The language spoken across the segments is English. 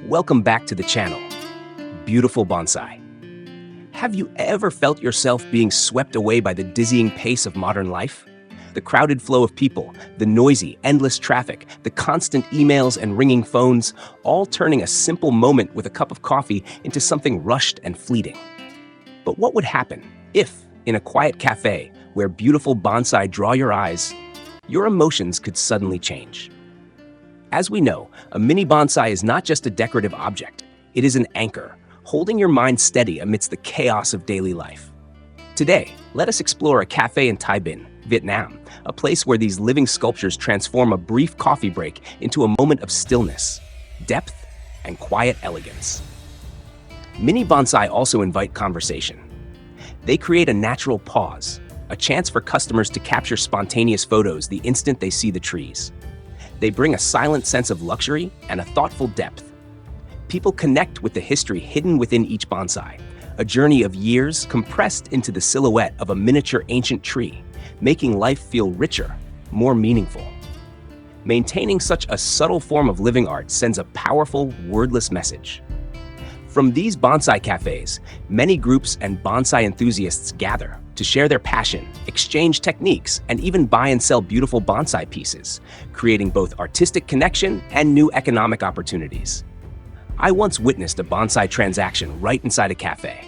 Welcome back to the channel. Beautiful bonsai. Have you ever felt yourself being swept away by the dizzying pace of modern life? The crowded flow of people, the noisy, endless traffic, the constant emails and ringing phones, all turning a simple moment with a cup of coffee into something rushed and fleeting. But what would happen if, in a quiet cafe where beautiful bonsai draw your eyes, your emotions could suddenly change? As we know, a mini bonsai is not just a decorative object, it is an anchor, holding your mind steady amidst the chaos of daily life. Today, let us explore a cafe in Thái Bình, Vietnam, a place where these living sculptures transform a brief coffee break into a moment of stillness, depth, and quiet elegance. Mini bonsai also invite conversation. They create a natural pause, a chance for customers to capture spontaneous photos the instant they see the trees. They bring a silent sense of luxury and a thoughtful depth. People connect with the history hidden within each bonsai, a journey of years compressed into the silhouette of a miniature ancient tree, making life feel richer, more meaningful. Maintaining such a subtle form of living art sends a powerful, wordless message. From these bonsai cafes, many groups and bonsai enthusiasts gather to share their passion, exchange techniques, and even buy and sell beautiful bonsai pieces, creating both artistic connection and new economic opportunities. I once witnessed a bonsai transaction right inside a cafe.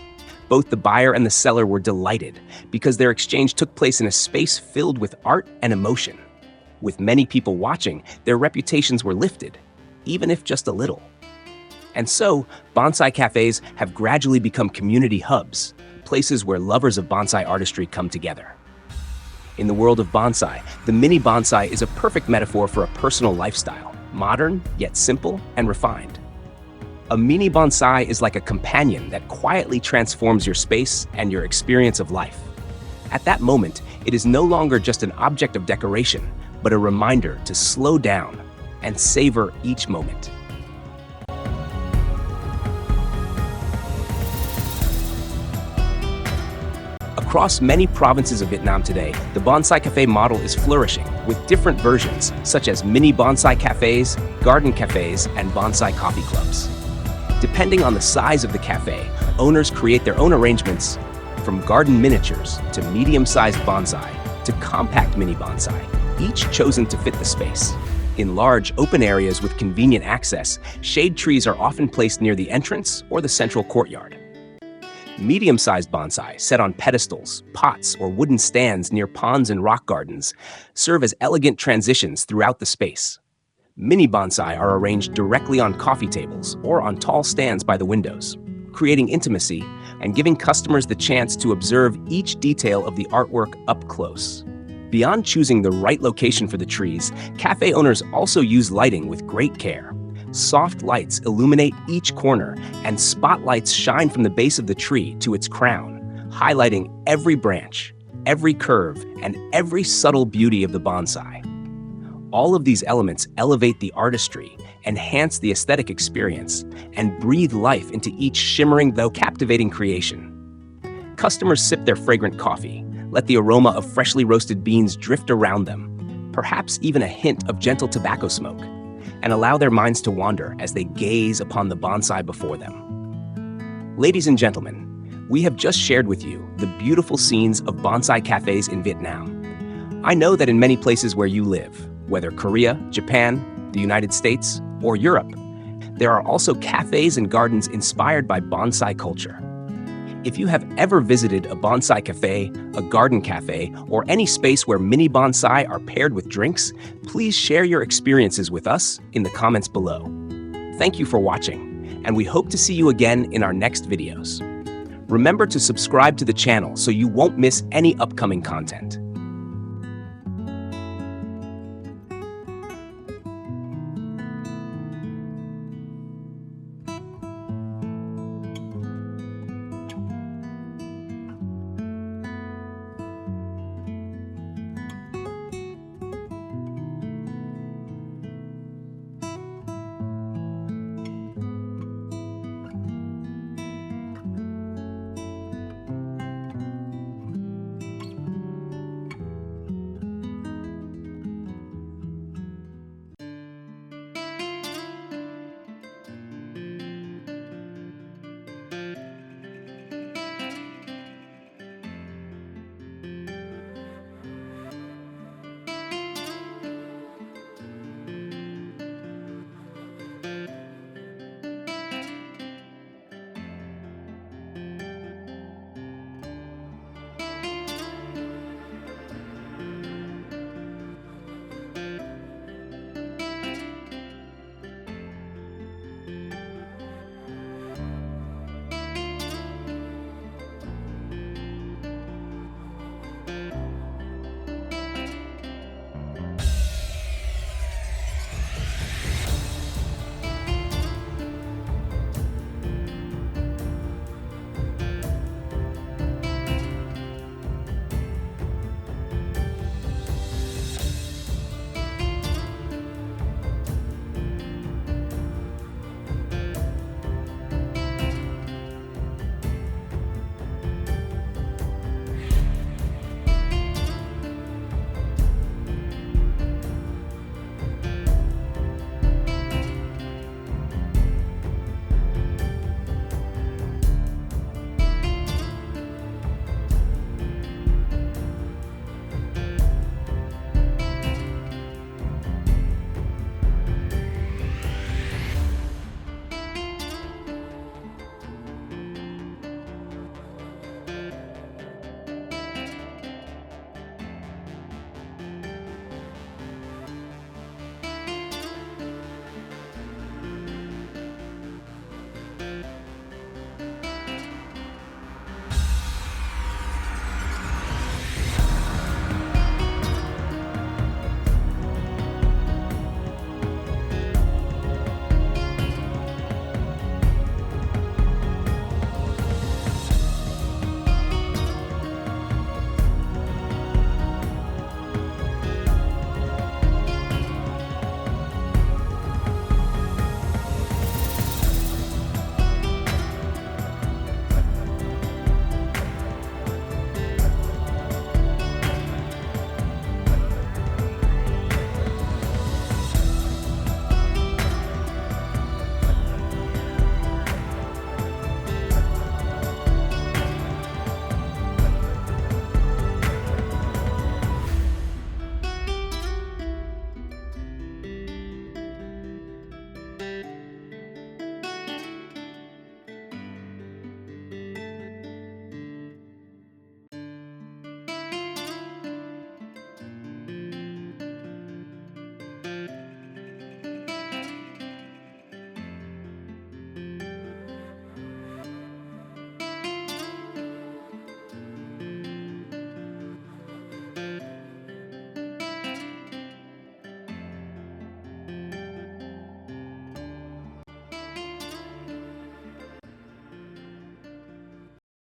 Both the buyer and the seller were delighted because their exchange took place in a space filled with art and emotion. With many people watching, their reputations were lifted, even if just a little. And so, bonsai cafes have gradually become community hubs, places where lovers of bonsai artistry come together. In the world of bonsai, the mini bonsai is a perfect metaphor for a personal lifestyle, modern yet simple and refined. A mini bonsai is like a companion that quietly transforms your space and your experience of life. At that moment, it is no longer just an object of decoration, but a reminder to slow down and savor each moment. Across many provinces of Vietnam today, the Bonsai Café model is flourishing, with different versions, such as mini bonsai cafes, garden cafes, and bonsai coffee clubs. Depending on the size of the cafe, owners create their own arrangements, from garden miniatures to medium-sized bonsai to compact mini bonsai, each chosen to fit the space. In large, open areas with convenient access, shade trees are often placed near the entrance or the central courtyard. Medium-sized bonsai, set on pedestals, pots, or wooden stands near ponds and rock gardens, serve as elegant transitions throughout the space. Mini bonsai are arranged directly on coffee tables or on tall stands by the windows, creating intimacy and giving customers the chance to observe each detail of the artwork up close. Beyond choosing the right location for the trees, cafe owners also use lighting with great care. Soft lights illuminate each corner, and spotlights shine from the base of the tree to its crown, highlighting every branch, every curve, and every subtle beauty of the bonsai. All of these elements elevate the artistry, enhance the aesthetic experience, and breathe life into each shimmering though captivating creation. Customers sip their fragrant coffee, let the aroma of freshly roasted beans drift around them, perhaps even a hint of gentle tobacco smoke, and allow their minds to wander as they gaze upon the bonsai before them. Ladies and gentlemen, we have just shared with you the beautiful scenes of bonsai cafes in Vietnam. I know that in many places where you live, whether Korea, Japan, the United States, or Europe, there are also cafes and gardens inspired by bonsai culture. If you have ever visited a bonsai cafe, a garden cafe, or any space where mini bonsai are paired with drinks, please share your experiences with us in the comments below. Thank you for watching, and we hope to see you again in our next videos. Remember to subscribe to the channel so you won't miss any upcoming content.